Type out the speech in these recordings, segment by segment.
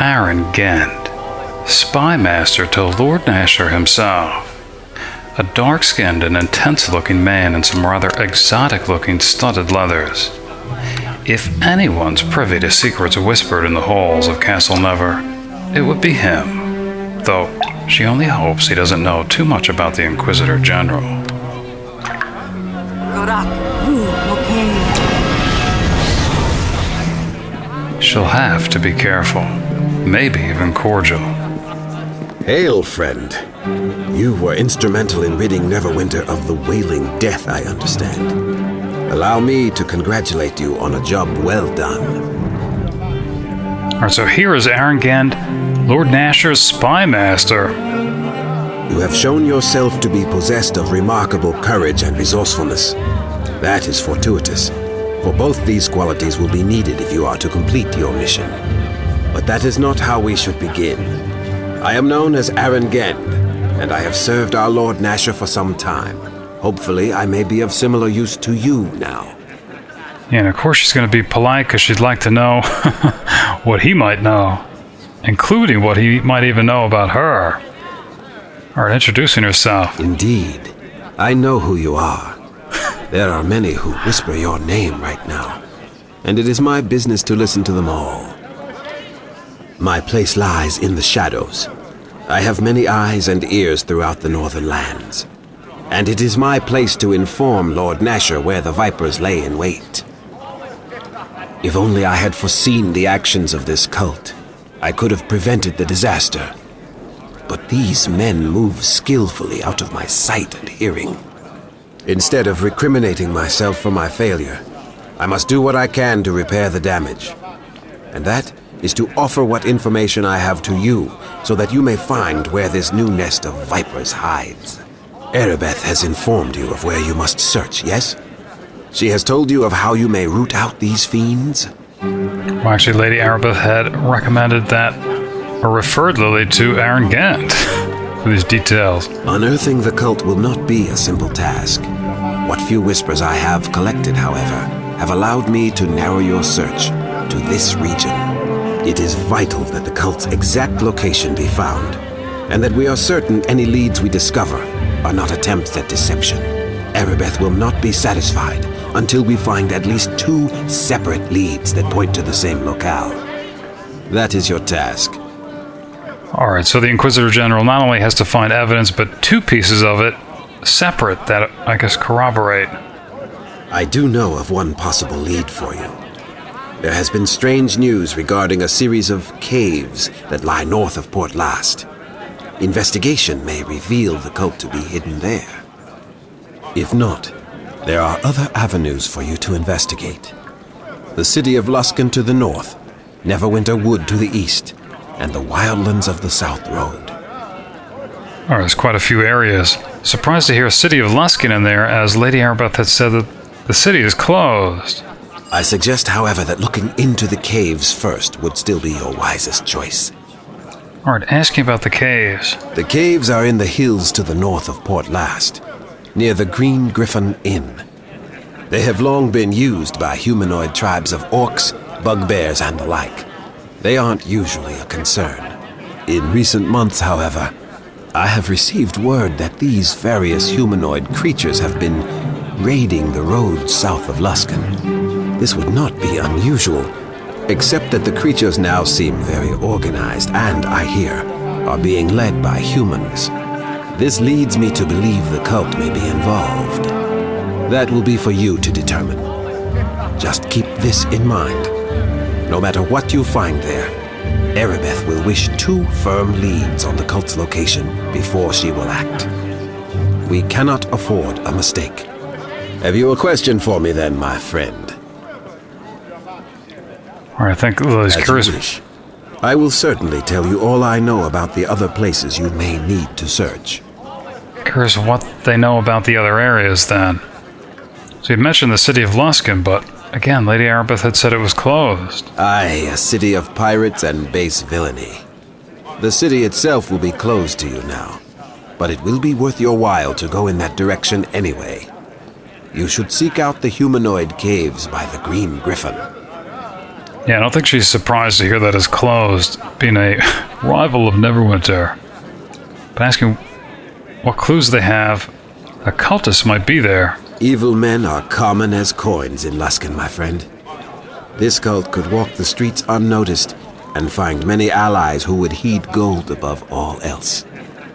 Aarin Gend, spymaster to Lord Nasher himself. A dark-skinned and intense-looking man in some rather exotic-looking studded leathers. If anyone's privy to secrets whispered in the halls of Castle Never, it would be him, though she only hopes he doesn't know too much about the Inquisitor General. She'll have to be careful, maybe even cordial. Hail, friend. You were instrumental in ridding Neverwinter of the wailing death, I understand. Allow me to congratulate you on a job well done. Alright, so here is Aarin Gend, Lord Nasher's spymaster. You have shown yourself to be possessed of remarkable courage and resourcefulness. That is fortuitous, for both these qualities will be needed if you are to complete your mission. But that is not how we should begin. I am known as Aarin Gend, and I have served our Lord Nasher for some time. Hopefully, I may be of similar use to you now. Yeah, and of course she's going to be polite because she'd like to know what he might know, including what he might even know about her. Alright, introducing herself. Indeed. I know who you are. There are many who whisper your name right now, and it is my business to listen to them all. My place lies in the shadows. I have many eyes and ears throughout the northern lands, and it is my place to inform Lord Nasher where the Vipers lay in wait. If only I had foreseen the actions of this cult, I could have prevented the disaster. But these men move skillfully out of my sight and hearing. Instead of recriminating myself for my failure, I must do what I can to repair the damage. And that is to offer what information I have to you, so that you may find where this new nest of vipers hides. Aribeth has informed you of where you must search, yes? She has told you of how you may root out these fiends? Well, actually, Lady Aribeth had recommended that, or referred Lilly to Aarin Gend for these details. Unearthing the cult will not be a simple task. What few whispers I have collected, however, have allowed me to narrow your search to this region. It is vital that the cult's exact location be found, and that we are certain any leads we discover are not attempts at deception. Aribeth will not be satisfied until we find at least 2 separate leads that point to the same locale. That is your task. Alright, so the Inquisitor General not only has to find evidence, but 2 pieces of it separate that, I guess, corroborate. I do know of one possible lead for you. There has been strange news regarding a series of caves that lie north of Port Llast. Investigation may reveal the cult to be hidden there. If not, there are other avenues for you to investigate. The city of Luskan to the north, Neverwinter Wood to the east, and the wildlands of the South Road. Alright, there's quite a few areas. Surprised to hear a city of Luskan in there, as Lady Aribeth had said that the city is closed. I suggest, however, that looking into the caves first would still be your wisest choice. Alright, asking about the caves. The caves are in the hills to the north of Port Llast, near the Green Griffin Inn. They have long been used by humanoid tribes of orcs, bugbears, and the like. They aren't usually a concern. In recent months, however, I have received word that these various humanoid creatures have been raiding the roads south of Luskan. This would not be unusual, except that the creatures now seem very organized and, I hear, are being led by humans. This leads me to believe the cult may be involved. That will be for you to determine. Just keep this in mind. No matter what you find there, Aribeth will wish 2 firm leads on the cult's location before she will act. We cannot afford a mistake. Have you a question for me then, my friend? Alright, I think Lily's curious. As you wish. I will certainly tell you all I know about the other places you may need to search. Curious what they know about the other areas then. So you mentioned the city of Luskan, but again, Lady Aribeth had said it was closed. Aye, a city of pirates and base villainy. The city itself will be closed to you now, but it will be worth your while to go in that direction anyway. You should seek out the humanoid caves by the Green Griffin. Yeah, I don't think she's surprised to hear that it's closed, being a rival of Neverwinter. But asking what clues they have, a cultist might be there. Evil men are common as coins in Luskan, my friend. This cult could walk the streets unnoticed and find many allies who would heed gold above all else.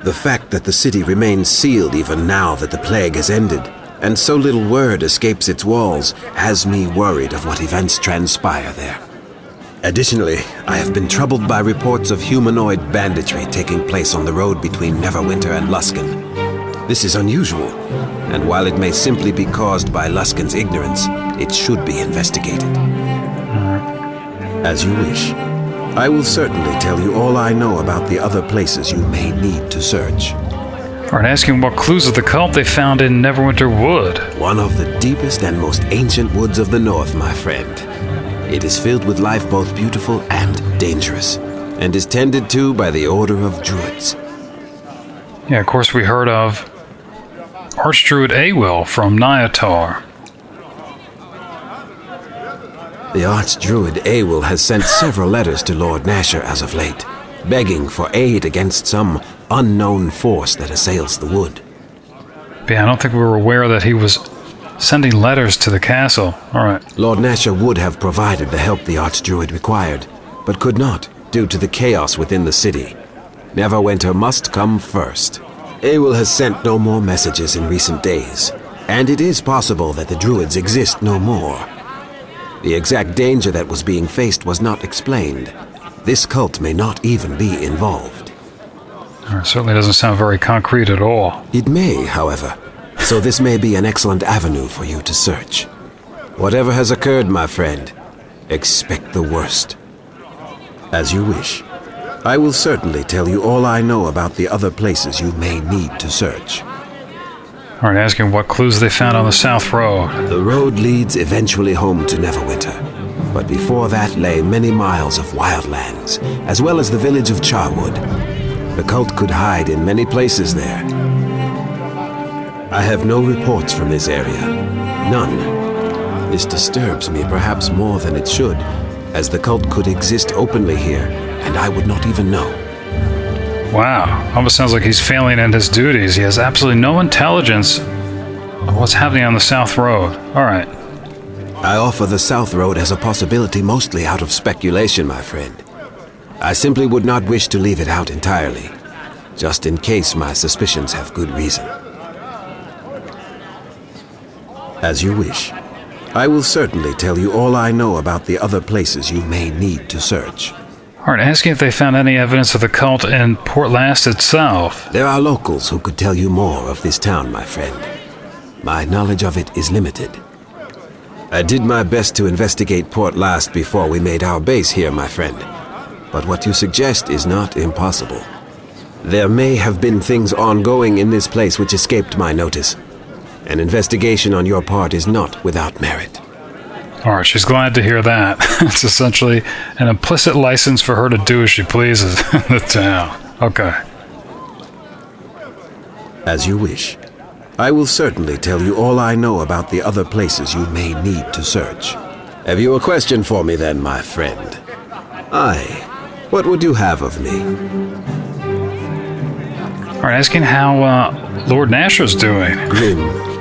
The fact that the city remains sealed even now that the plague has ended, and so little word escapes its walls, has me worried of what events transpire there. Additionally, I have been troubled by reports of humanoid banditry taking place on the road between Neverwinter and Luskan. This is unusual, and while it may simply be caused by Luskan's ignorance, it should be investigated. As you wish. I will certainly tell you all I know about the other places you may need to search. Alright, asking what clues of the cult they found in Neverwinter Wood. One of the deepest and most ancient woods of the north, my friend. It is filled with life both beautiful and dangerous, and is tended to by the Order of Druids. Yeah, of course we heard of Archdruid Awil from Nyatar. The Archdruid Awil has sent several letters to Lord Nasher as of late, begging for aid against some unknown force that assails the wood. Yeah, I don't think we were aware that he was sending letters to the castle. Alright. Lord Nasher would have provided the help the Archdruid required, but could not, due to the chaos within the city. Neverwinter must come first. Awil has sent no more messages in recent days, and it is possible that the Druids exist no more. The exact danger that was being faced was not explained. This cult may not even be involved. It certainly doesn't sound very concrete at all. It may, however, so this may be an excellent avenue for you to search. Whatever has occurred, my friend, expect the worst. As you wish. I will certainly tell you all I know about the other places you may need to search. Alright, asking what clues they found on the South Road. The road leads eventually home to Neverwinter, but before that lay many miles of wildlands, as well as the village of Charwood. The cult could hide in many places there. I have no reports from this area. None. This disturbs me perhaps more than it should, as the cult could exist openly here, and I would not even know. Wow, almost sounds like he's failing in his duties. He has absolutely no intelligence of what's happening on the South Road. Alright. I offer the South Road as a possibility mostly out of speculation, my friend. I simply would not wish to leave it out entirely, just in case my suspicions have good reason. As you wish. I will certainly tell you all I know about the other places you may need to search. Alright, asking if they found any evidence of the cult in Port Llast itself. There are locals who could tell you more of this town, my friend. My knowledge of it is limited. I did my best to investigate Port Llast before we made our base here, my friend. But what you suggest is not impossible. There may have been things ongoing in this place which escaped my notice. An investigation on your part is not without merit. Alright, she's glad to hear that. It's essentially an implicit license for her to do as she pleases in the town. Okay. As you wish. I will certainly tell you all I know about the other places you may need to search. Have you a question for me then, my friend? Aye. What would you have of me? Alright, asking how Lord Nasher's doing. Grim.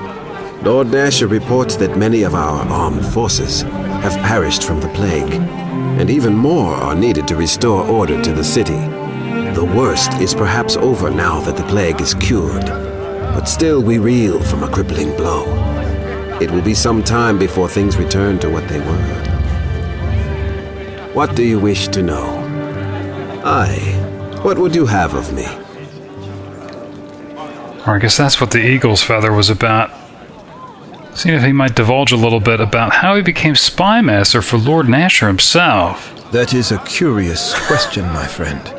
Lord Nasher reports that many of our armed forces have perished from the plague, and even more are needed to restore order to the city. The worst is perhaps over now that the plague is cured, but still we reel from a crippling blow. It will be some time before things return to what they were. What do you wish to know? Aye, what would you have of me? Or I guess that's what the eagle's feather was about. Seeing if he might divulge a little bit about how he became spymaster for Lord Nasher himself. That is a curious question, my friend.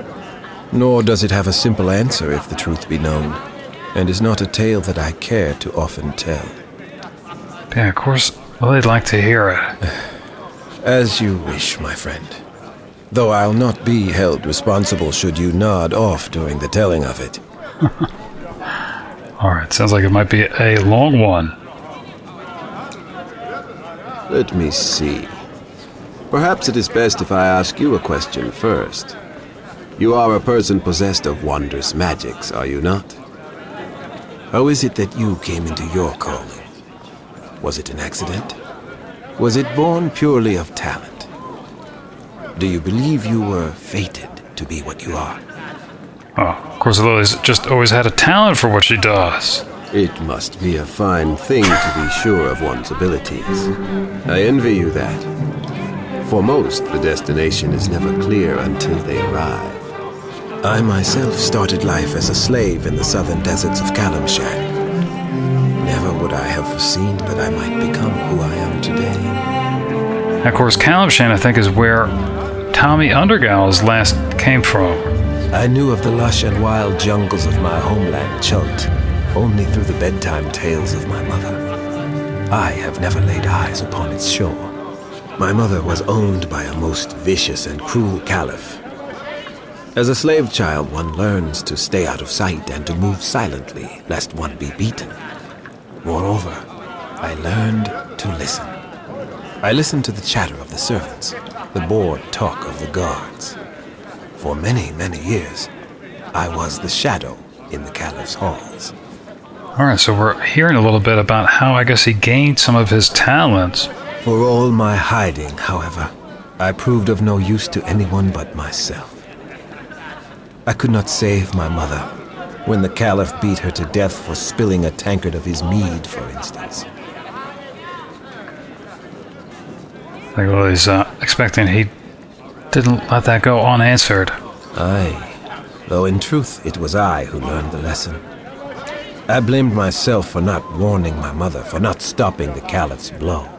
Nor does it have a simple answer if the truth be known, and is not a tale that I care to often tell. Yeah, of course, well, they'd like to hear it. As you wish, my friend. Though I'll not be held responsible should you nod off during the telling of it. Alright, sounds like it might be a long one. Let me see. Perhaps it is best if I ask you a question first. You are a person possessed of wondrous magics, are you not? How is it that you came into your calling? Was it an accident? Was it born purely of talent? Do you believe you were fated to be what you are? Oh, of course, Lilly's just always had a talent for what she does. It must be a fine thing to be sure of one's abilities. I envy you that. For most, the destination is never clear until they arrive. I myself started life as a slave in the southern deserts of Calamshan. Never would I have foreseen that I might become who I am today. And of course, Calamshan, I think, is where Tommy Undergall's last came from. I knew of the lush and wild jungles of my homeland, Chult, only through the bedtime tales of my mother. I have never laid eyes upon its shore. My mother was owned by a most vicious and cruel caliph. As a slave child, one learns to stay out of sight and to move silently, lest one be beaten. Moreover, I learned to listen. I listened to the chatter of the servants, the bored talk of the guards. For many, many years, I was the shadow in the caliph's halls. Alright, so we're hearing a little bit about how I guess he gained some of his talents. For all my hiding, however, I proved of no use to anyone but myself. I could not save my mother when the caliph beat her to death for spilling a tankard of his mead, for instance. I think Lily's expecting he didn't let that go unanswered. Aye, though in truth it was I who learned the lesson. I blamed myself for not warning my mother, for not stopping the caliph's blow.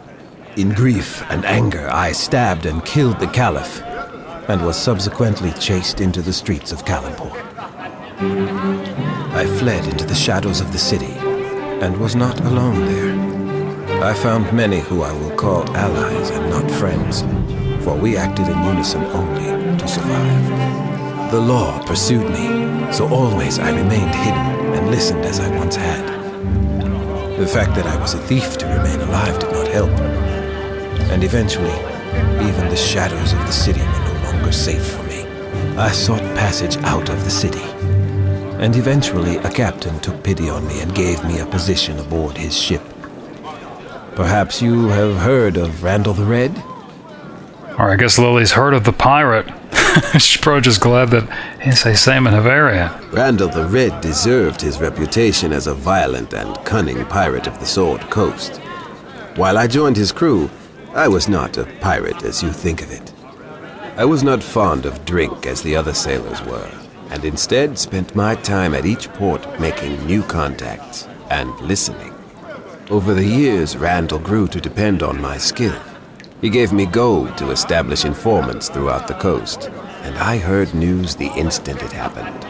In grief and anger, I stabbed and killed the caliph, and was subsequently chased into the streets of Kalampur. I fled into the shadows of the city, and was not alone there. I found many who I will call allies and not friends, for we acted in unison only to survive. The law pursued me, so always I remained hidden and listened as I once had. The fact that I was a thief to remain alive did not help, and eventually, even the shadows of the city were no longer safe for me. I sought passage out of the city, and eventually a captain took pity on me and gave me a position aboard his ship. Perhaps you have heard of Randall the Red? Or I guess Lily's heard of the pirate. She's probably just glad that he didn't say Salmon Havarian. Randall the Red deserved his reputation as a violent and cunning pirate of the Sword Coast. While I joined his crew, I was not a pirate as you think of it. I was not fond of drink as the other sailors were, and instead spent my time at each port making new contacts and listening. Over the years, Randall grew to depend on my skill. He gave me gold to establish informants throughout the coast, and I heard news the instant it happened.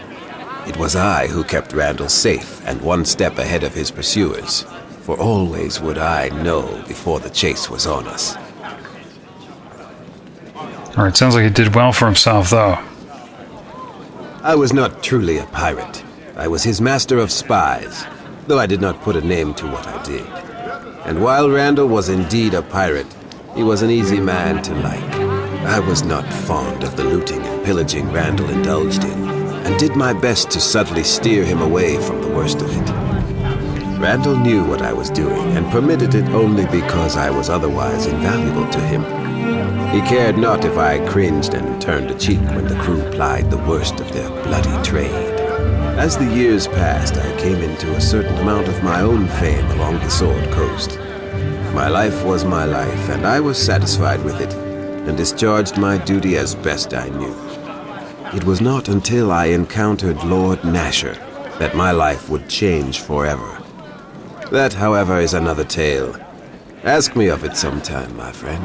It was I who kept Randall safe and one step ahead of his pursuers, for always would I know before the chase was on us. Alright, sounds like he did well for himself, though. I was not truly a pirate. I was his master of spies, though I did not put a name to what I did. And while Randall was indeed a pirate, he was an easy man to like. I was not fond of the looting and pillaging Randall indulged in, and did my best to subtly steer him away from the worst of it. Randall knew what I was doing, and permitted it only because I was otherwise invaluable to him. He cared not if I cringed and turned a cheek when the crew plied the worst of their bloody trade. As the years passed, I came into a certain amount of my own fame along the Sword Coast. My life was my life, and I was satisfied with it, and discharged my duty as best I knew. It was not until I encountered Lord Nasher that my life would change forever. That, however, is another tale. Ask me of it sometime, my friend.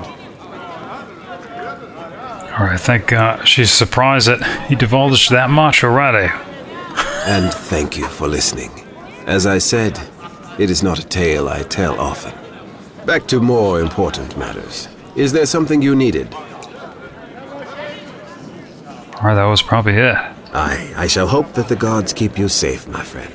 Alright, I think she's surprised that he divulged that much already. And thank you for listening. As I said, it is not a tale I tell often. Back to more important matters. Is there something you needed? Alright, that was probably it. I shall hope that the gods keep you safe, my friend.